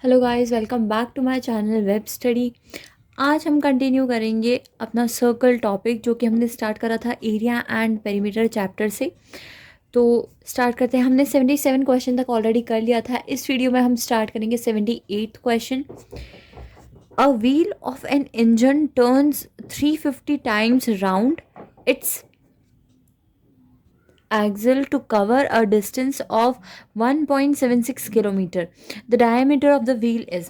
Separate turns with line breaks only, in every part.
Hello guys, welcome back to my channel web study. आज हम continue करेंगे अपना सर्कल टॉपिक जो कि हमने स्टार्ट करा था एरिया एंड पेरीमीटर चैप्टर से। तो स्टार्ट करते हैं। हमने 77 क्वेश्चन तक ऑलरेडी कर लिया था। इस वीडियो में हम स्टार्ट करेंगे 78th question. A wheel of an engine turns 350 times round its axle to cover a distance of 1.76 kilometre. The diameter of the wheel is.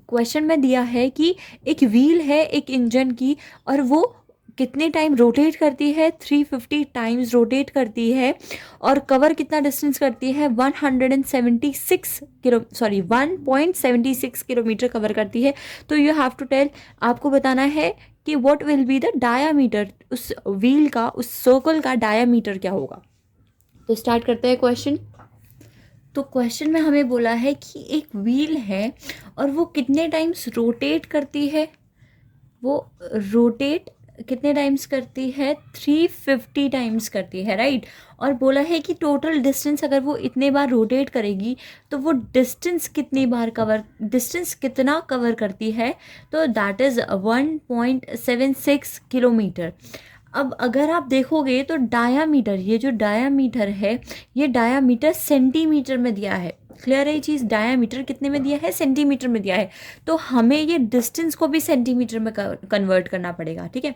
Question में दिया है कि एक व्हील है एक इंजन की और वो कितने टाइम रोटेट करती है, 350 टाइम्स रोटेट करती है और कवर कितना डिस्टेंस करती है, 1.76 किलोमीटर कवर करती है. तो यू हैव टू टेल, आपको बताना है कि what will be the diameter, उस व्हील का, उस सर्कल का डायामीटर क्या होगा. तो स्टार्ट करते हैं क्वेश्चन. तो क्वेश्चन में हमें बोला है कि एक व्हील है और वो कितने टाइम्स रोटेट करती है. वो रोटेट कितने टाइम्स करती है, 350 टाइम्स करती है, राइट. और बोला है कि टोटल डिस्टेंस अगर वो इतने बार रोटेट करेगी तो वो डिस्टेंस कितना कवर करती है. तो दैट इज़ 1.76 किलोमीटर. अब अगर आप देखोगे तो डायामीटर, ये जो डायामीटर है ये डायामीटर सेंटीमीटर में दिया है. क्लियर है ये चीज़. डायामीटर कितने में दिया है, सेंटीमीटर में दिया है. तो हमें ये डिस्टेंस को भी सेंटीमीटर में कन्वर्ट करना पड़ेगा. ठीक है.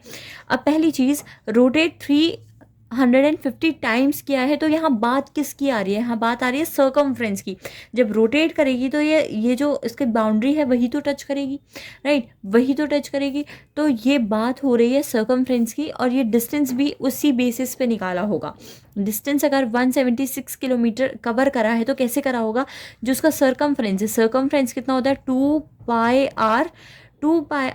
अब पहली चीज़, रोटेट 350 टाइम्स किया है तो यहाँ बात किसकी आ रही है, यहाँ बात आ रही है सर्कमफ्रेंस की. जब रोटेट करेगी तो ये जो इसकी बाउंड्री है वही तो टच करेगी, राइट, वही तो टच करेगी. तो ये बात हो रही है सर्कमफ्रेंस की और ये डिस्टेंस भी उसी बेसिस पे निकाला होगा. डिस्टेंस अगर 176 किलोमीटर कवर करा है तो कैसे करा होगा, जो उसका सर्कमफ्रेंस है, सर्कमफ्रेंस कितना होता है 2 पाई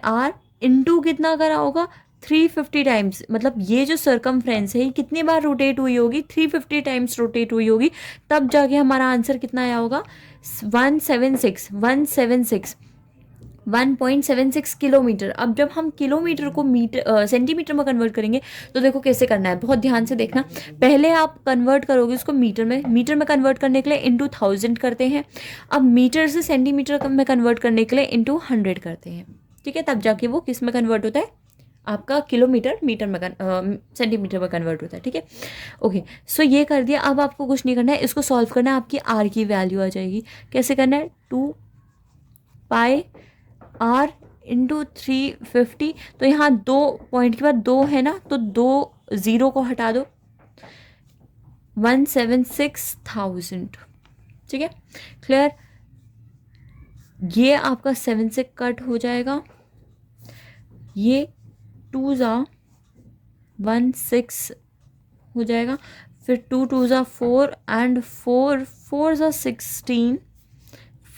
आर इंटू कितना करा होगा 350 टाइम्स. मतलब ये जो सर्कमफ्रेंस है ये कितनी बार रोटेट हुई होगी, 350 टाइम्स रोटेट हुई होगी. तब जाके हमारा आंसर कितना आया होगा, 1.76 किलोमीटर. अब जब हम किलोमीटर को सेंटीमीटर में कन्वर्ट करेंगे तो देखो कैसे करना है, बहुत ध्यान से देखना. पहले आप कन्वर्ट करोगे उसको मीटर में कन्वर्ट करने के लिए इंटू 1000 करते हैं. अब मीटर से सेंटीमीटर में कन्वर्ट करने के लिए इंटू 100 करते हैं. ठीक है. तब जाके वो किस में कन्वर्ट होता है, आपका किलोमीटर मीटर में सेंटीमीटर में कन्वर्ट होता है. ठीक है. ओके, सो ये कर दिया. अब आपको कुछ नहीं करना है, इसको सॉल्व करना है. आपकी आर की वैल्यू आ जाएगी. कैसे करना है, 2 पाई आर इंटू 350. तो यहाँ 2 पॉइंट के बाद 2 है ना, तो 2 0 को हटा दो, 176,000. ठीक है. क्लियर. ये आपका 7 से कट हो जाएगा, ये 2 ज़ा 16 हो जाएगा, फिर 2 2 ज़ा 4 एंड 4 ज़ा 16.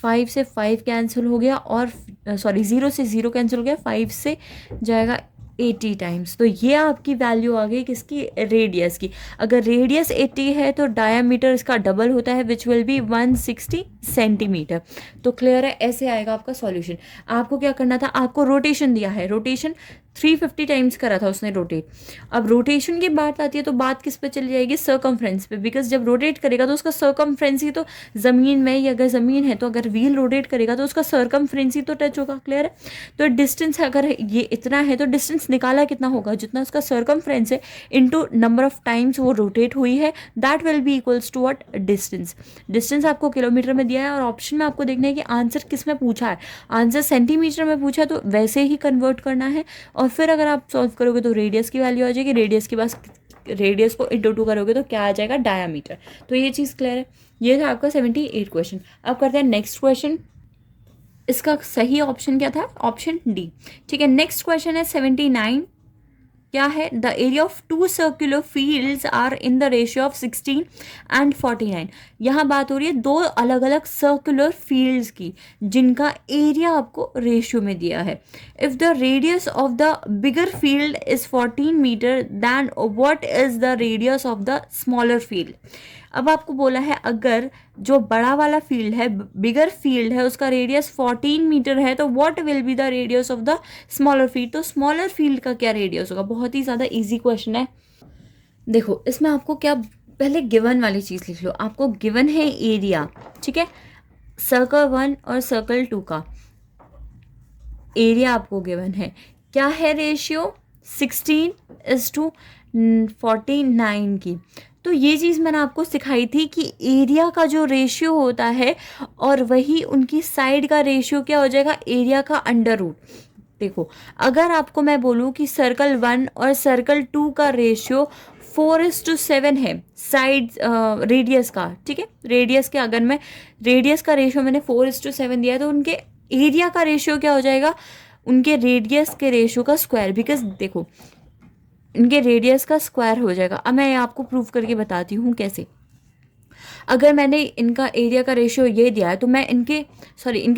5 से 5 कैंसिल हो गया और 0 से 0 कैंसिल हो गया, 5 से जाएगा 80 टाइम्स. तो ये आपकी वैल्यू आ गई किसकी, रेडियस की. अगर रेडियस 80 है तो डायामीटर इसका डबल होता है विच विल बी 160 सेंटीमीटर. तो क्लियर है, ऐसे आएगा आपका सॉल्यूशन. आपको क्या करना था, आपको रोटेशन दिया है, रोटेशन 350 टाइम्स करा था उसने रोटेट. अब रोटेशन की बात आती है तो बात किस पे चली जाएगी, सर्कमफ्रेंस पे. बिकॉज जब रोटेट करेगा तो उसका सर्कमफ्रेंस ही तो ज़मीन में, या अगर ज़मीन है तो अगर व्हील रोटेट करेगा तो उसका सर्कमफ्रेंस ही तो टच होगा. क्लियर है. तो डिस्टेंस अगर ये इतना है तो डिस्टेंस निकाला कितना होगा, जितना उसका सर्कमफ्रेंस है इंटू नंबर ऑफ टाइम्स वो रोटेट हुई है, that will be equals to what, distance. Distance आपको किलोमीटर में दिया है और ऑप्शन में आपको देखना है कि आंसर किस में पूछा है. आंसर सेंटीमीटर में पूछा है तो वैसे ही कन्वर्ट करना है. और फिर अगर आप सॉल्व करोगे तो रेडियस की वैल्यू आ जाएगी. रेडियस के पास रेडियस को इंटू 2 करोगे तो क्या आ जाएगा, डायामीटर. तो ये चीज़ क्लियर है. ये था आपका 78 क्वेश्चन. अब करते हैं नेक्स्ट क्वेश्चन. इसका सही ऑप्शन क्या था, ऑप्शन डी. ठीक है. नेक्स्ट क्वेश्चन है 79. क्या है, the area of 2 circular fields are in the ratio of 16 and 49. यहाँ बात हो रही है 2 अलग अलग सर्कुलर फील्ड्स की जिनका एरिया आपको रेशियो में दिया है. If the radius of the bigger field is 14 metre then what is the radius of the smaller field. अब आपको बोला है अगर जो बड़ा वाला फील्ड है, बिगर फील्ड है, उसका रेडियस 14 मीटर है तो what will be the radius of the smaller field. तो स्मॉलर फील्ड का क्या रेडियस होगा. बहुत ही ज़्यादा इजी क्वेश्चन है. देखो इसमें आपको क्या, पहले गिवन वाली चीज़ लिख लो. आपको गिवन है एरिया, ठीक है, सर्कल 1 और सर्कल 2 का एरिया आपको गिवन है, क्या है रेशियो 16:49 की। तो ये चीज़ मैंने आपको सिखाई थी कि एरिया का जो रेशियो होता है और वही उनकी साइड का रेशियो क्या हो जाएगा, एरिया का अंडर रूट। देखो अगर आपको मैं बोलूँ कि सर्कल 1 और सर्कल 2 का रेशियो 4:7 है साइड रेडियस का, ठीक है, रेडियस के अगर मैं रेडियस का रेशियो मैंने 4:7 दिया है तो उनके एरिया का रेशियो क्या हो जाएगा, उनके रेडियस के रेशियो का स्क्वायर। बिकॉज देखो इनके रेडियस का स्क्वायर हो जाएगा। अब मैं आपको प्रूव करके बताती हूँ कैसे। अगर मैंने इनका एरिया का रेशियो ये दिया है तो मैं इनके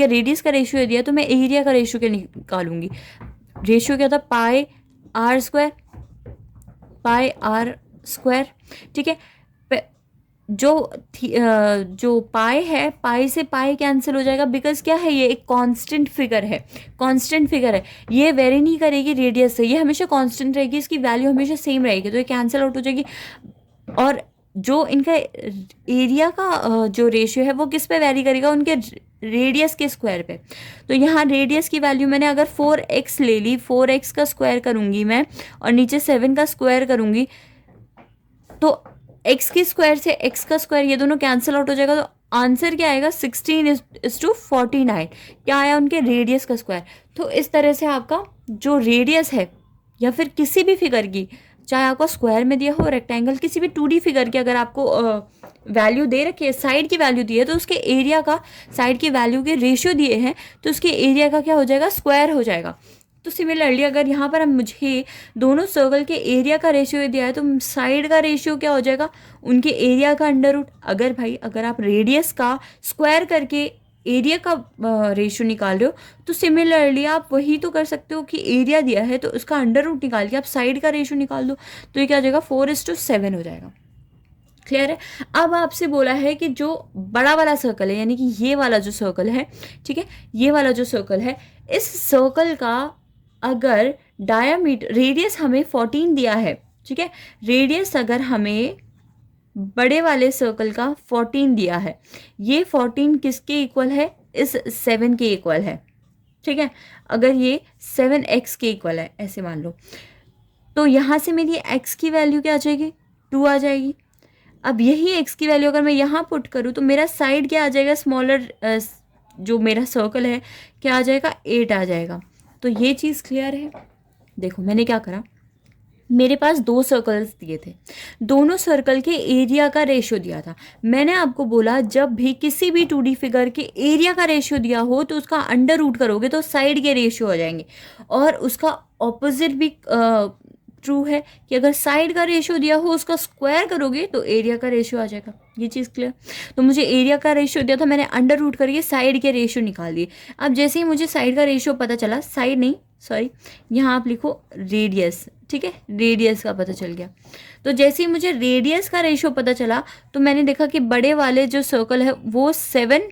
रेडियस का रेशियो ये दिया है तो मैं एरिया का रेशियो क्या निकालूंगी। रेशियो क्या था, पाई आर स्क्वायर, ठीक है। जो पाई है, पाई से पाई कैंसिल हो जाएगा बिकॉज क्या है, ये एक कांस्टेंट फिगर है, ये वेरी नहीं करेगी रेडियस से, ये हमेशा कांस्टेंट रहेगी, इसकी वैल्यू हमेशा सेम रहेगी, तो ये कैंसिल आउट हो जाएगी। और जो इनका एरिया का जो रेशियो है वो किस पे वैरी करेगा, उनके रेडियस के स्क्वायर पे। तो यहाँ रेडियस की वैल्यू मैंने अगर 4x ले ली, 4x का स्क्वायर करूँगी मैं और नीचे 7 का स्क्वायर करूँगी तो x के स्क्वायर से x का स्क्वायर ये दोनों कैंसिल आउट हो जाएगा। तो आंसर क्या आएगा, 16:49। क्या आया, उनके रेडियस का स्क्वायर। तो इस तरह से आपका जो रेडियस है या फिर किसी भी फिगर की, चाहे आपको स्क्वायर में दिया हो, रेक्टेंगल, किसी भी 2D फिगर की अगर आपको वैल्यू दे रखी है, साइड की वैल्यू दी है तो उसके एरिया का, साइड की वैल्यू के रेशियो दिए हैं तो उसके एरिया का क्या हो जाएगा, स्क्वायर हो जाएगा। तो सिमिलरली अगर यहाँ पर मुझे दोनों सर्कल के एरिया का रेशियो दिया है तो साइड का रेशियो क्या हो जाएगा, उनके एरिया का अंडर रूट। अगर आप रेडियस का स्क्वायर करके एरिया का रेशियो निकाल रहे हो तो सिमिलरली आप वही तो कर सकते हो कि एरिया दिया है तो उसका अंडर रूट निकाल के आप साइड का रेशियो निकाल दो, तो ये क्या हो जाएगा, 4:7 हो जाएगा। क्लियर है। अब आपसे बोला है कि जो बड़ा वाला सर्कल है, यानी कि ये वाला जो सर्कल है, ठीक है, ये वाला जो सर्कल है, इस सर्कल का अगर डायामीटर, रेडियस हमें 14 दिया है, ठीक है, रेडियस अगर हमें बड़े वाले सर्कल का 14 दिया है, ये 14 किसके इक्वल है, इस 7 के इक्वल है, ठीक है। अगर ये 7x के इक्वल है ऐसे मान लो, तो यहाँ से मेरी x की वैल्यू क्या आ जाएगी, 2 आ जाएगी। अब यही x की वैल्यू अगर मैं यहाँ पुट करूँ तो मेरा साइड क्या आ जाएगा, स्मॉलर जो मेरा सर्कल है क्या आ जाएगा, 8 आ जाएगा। तो ये चीज़ क्लियर है। देखो मैंने क्या करा, मेरे पास 2 सर्कल्स दिए थे, दोनों सर्कल के एरिया का रेशियो दिया था। मैंने आपको बोला जब भी किसी भी 2D फिगर के एरिया का रेशियो दिया हो तो उसका अंडर रूट करोगे तो साइड के रेशियो हो जाएंगे, और उसका ऑपोजिट भी ट्रू है कि अगर साइड का रेशियो दिया हो उसका स्क्वायर करोगे तो एरिया का रेशियो आ जाएगा। ये चीज़ क्लियर। तो मुझे एरिया का रेशियो दिया था, मैंने अंडर रूट करके साइड के रेशियो निकाल दिए। अब जैसे ही मुझे साइड का रेशियो पता चला, साइड नहीं सॉरी, यहाँ आप लिखो रेडियस, ठीक है, रेडियस का पता चल गया। तो जैसे ही मुझे रेडियस का रेशियो पता चला तो मैंने देखा कि बड़े वाले जो सर्कल है वो 7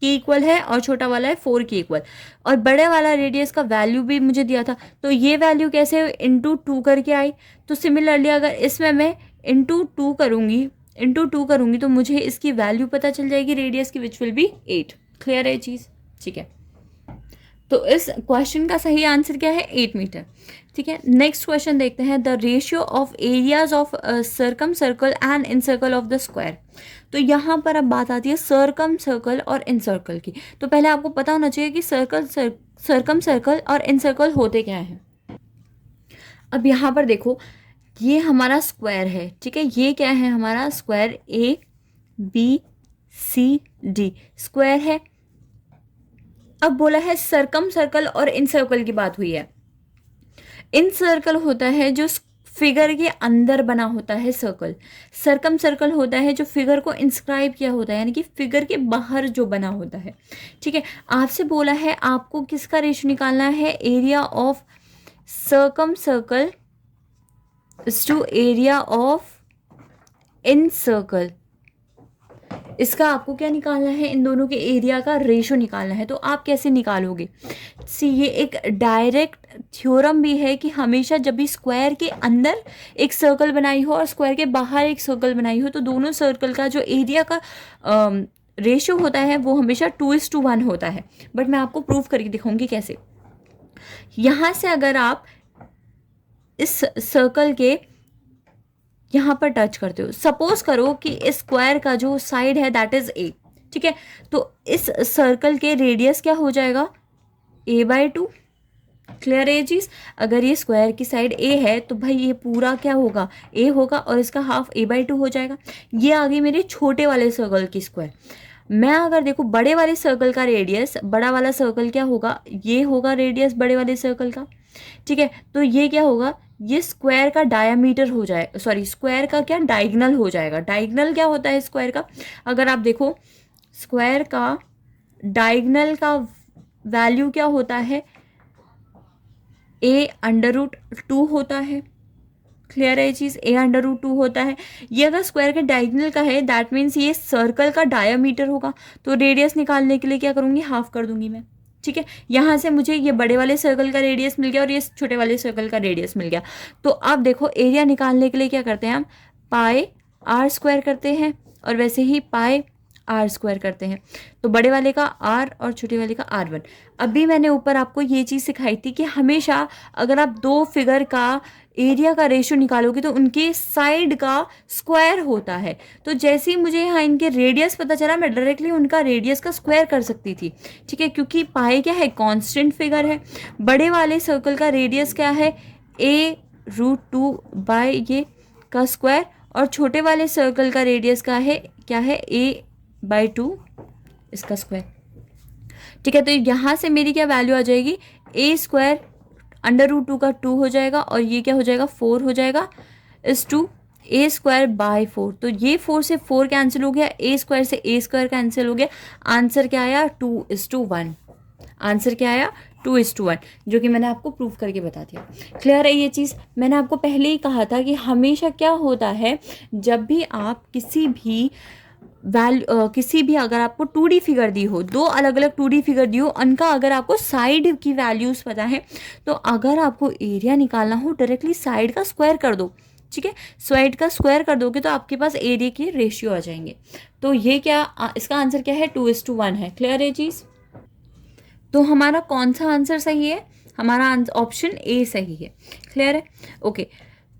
के इक्वल है और छोटा वाला है 4 के इक्वल, और बड़े वाला रेडियस का वैल्यू भी मुझे दिया था, तो ये वैल्यू कैसे इंटू 2 करके आई। तो सिमिलरली अगर इसमें मैं इंटू 2 करूँगी तो मुझे इसकी वैल्यू पता चल जाएगी रेडियस की, विच विल बी 8। क्लियर है चीज़, ठीक है। तो इस क्वेश्चन का सही आंसर क्या है, 8 मीटर, ठीक है। नेक्स्ट क्वेश्चन देखते हैं, the ratio of areas of circum circle and in circle of the square. तो यहाँ पर अब बात आती है सर्कम सर्कल और इन सर्कल की। तो पहले आपको पता होना चाहिए कि सर्कम सर्कल और इन सर्कल होते क्या हैं। अब यहाँ पर देखो ये हमारा स्क्वायर है, ठीक है, ये क्या है हमारा स्क्वायर, ABCD स्क्वायर है। अब बोला है सर्कम सर्कल और इन सर्कल की बात हुई है। इन सर्कल होता है जो फिगर के अंदर बना होता है सर्कल, सर्कम सर्कल होता है जो फिगर को इंस्क्राइब किया होता है, यानी कि फिगर के बाहर जो बना होता है, ठीक है। आपसे बोला है आपको किसका रेशियो निकालना है, area of circum circle to area of incircle. इसका आपको क्या निकालना है, इन दोनों के एरिया का रेशो निकालना है। तो आप कैसे निकालोगे, ये एक डायरेक्ट थ्योरम भी है कि हमेशा जब भी स्क्वायर के अंदर एक सर्कल बनाई हो और स्क्वायर के बाहर एक सर्कल बनाई हो तो दोनों सर्कल का जो एरिया का रेशियो होता है वो हमेशा 2:1 होता है, बट मैं आपको प्रूव करके दिखाऊंगी कैसे। यहाँ से अगर आप इस सर्कल के यहाँ पर टच करते हो, सपोज करो कि इस स्क्वायर का जो साइड है दैट इज ए, ठीक है, तो इस सर्कल के रेडियस क्या हो जाएगा, a/2। क्लियर है ये चीज़। अगर ये स्क्वायर की साइड a है तो भाई ये पूरा क्या होगा, a होगा, और इसका हाफ a/2 हो जाएगा। ये आ गई मेरे छोटे वाले सर्कल की स्क्वायर। मैं अगर देखो बड़े वाले सर्कल का रेडियस, बड़ा वाला सर्कल क्या होगा, ये होगा रेडियस बड़े वाले सर्कल का, ठीक है, तो ये क्या होगा, ये स्क्वायर का डायामीटर हो जाए, सॉरी स्क्वायर का क्या डायगनल हो जाएगा। डायगनल क्या होता है स्क्वायर का, अगर आप देखो स्क्वायर का डायगनल का वैल्यू क्या होता है, a√2 होता है। क्लियर है ये चीज़, a√2 होता है। ये अगर स्क्वायर के डायगोनल का है दैट मीन्स ये सर्कल का डायामीटर होगा, तो रेडियस निकालने के लिए क्या करूँगी, हाफ कर दूंगी मैं, ठीक है। यहाँ से मुझे ये बड़े वाले सर्कल का रेडियस मिल गया और ये छोटे वाले सर्कल का रेडियस मिल गया। तो अब देखो एरिया निकालने के लिए क्या करते हैं हम, πr² करते हैं, और वैसे ही πr² करते हैं। तो बड़े वाले का r और छोटे वाले का r1। अभी मैंने ऊपर आपको ये चीज़ सिखाई थी कि हमेशा अगर आप दो फिगर का एरिया का रेशियो निकालोगे तो उनके साइड का स्क्वायर होता है। तो जैसे ही मुझे यहाँ इनके रेडियस पता चला मैं डायरेक्टली उनका रेडियस का स्क्वायर कर सकती थी, ठीक है, क्योंकि पाई क्या है, कांस्टेंट फिगर है। बड़े वाले सर्कल का रेडियस क्या है, a√2 बाय ये का स्क्वायर, और छोटे वाले सर्कल का रेडियस का है क्या है, a/2 इसका स्क्वायर, ठीक है। तो यहाँ से मेरी क्या वैल्यू आ जाएगी, a² √2 का 2 हो जाएगा, और ये क्या हो जाएगा, 4 हो जाएगा, इस 2 a²/4। तो ये 4 से 4 कैंसिल हो गया, a² से a² कैंसिल हो गया। आंसर क्या आया, 2:1। आंसर क्या आया, 2:1, जो कि मैंने आपको प्रूफ करके बता दिया। क्लियर है ये चीज़। मैंने आपको पहले ही कहा था कि हमेशा क्या होता है, जब भी आप किसी भी अगर आपको 2D फिगर दी हो, दो अलग अलग 2D फिगर दी हो, उनका अगर आपको साइड की वैल्यूज़ पता है, तो अगर आपको एरिया निकालना हो डायरेक्टली साइड का स्क्वायर कर दो, ठीक है। साइड का स्क्वायर कर दोगे तो आपके पास एरिया के रेशियो आ जाएंगे। तो ये क्या, इसका आंसर क्या है, 2:1 है। क्लियर है चीज़। तो हमारा कौन सा आंसर सही है, हमारा ऑप्शन ए सही है। क्लियर है, ओके।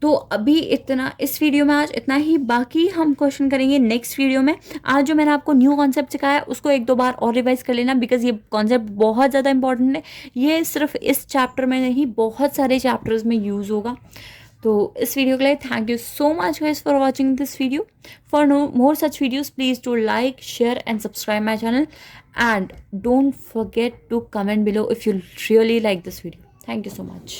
तो अभी इतना, इस वीडियो में आज इतना ही, बाकी हम क्वेश्चन करेंगे नेक्स्ट वीडियो में। आज जो मैंने आपको न्यू कॉन्सेप्ट सिखाया उसको 1-2 बार और रिवाइज कर लेना, बिकॉज ये कॉन्सेप्ट बहुत ज़्यादा इंपॉर्टेंट है। ये सिर्फ इस चैप्टर में नहीं, बहुत सारे चैप्टर्स में यूज़ होगा। तो इस वीडियो के लिए thank you so much guys for watching this video. For more such videos please do like, share and subscribe my channel, and don't forget to comment below if you really like this video. Thank you so much.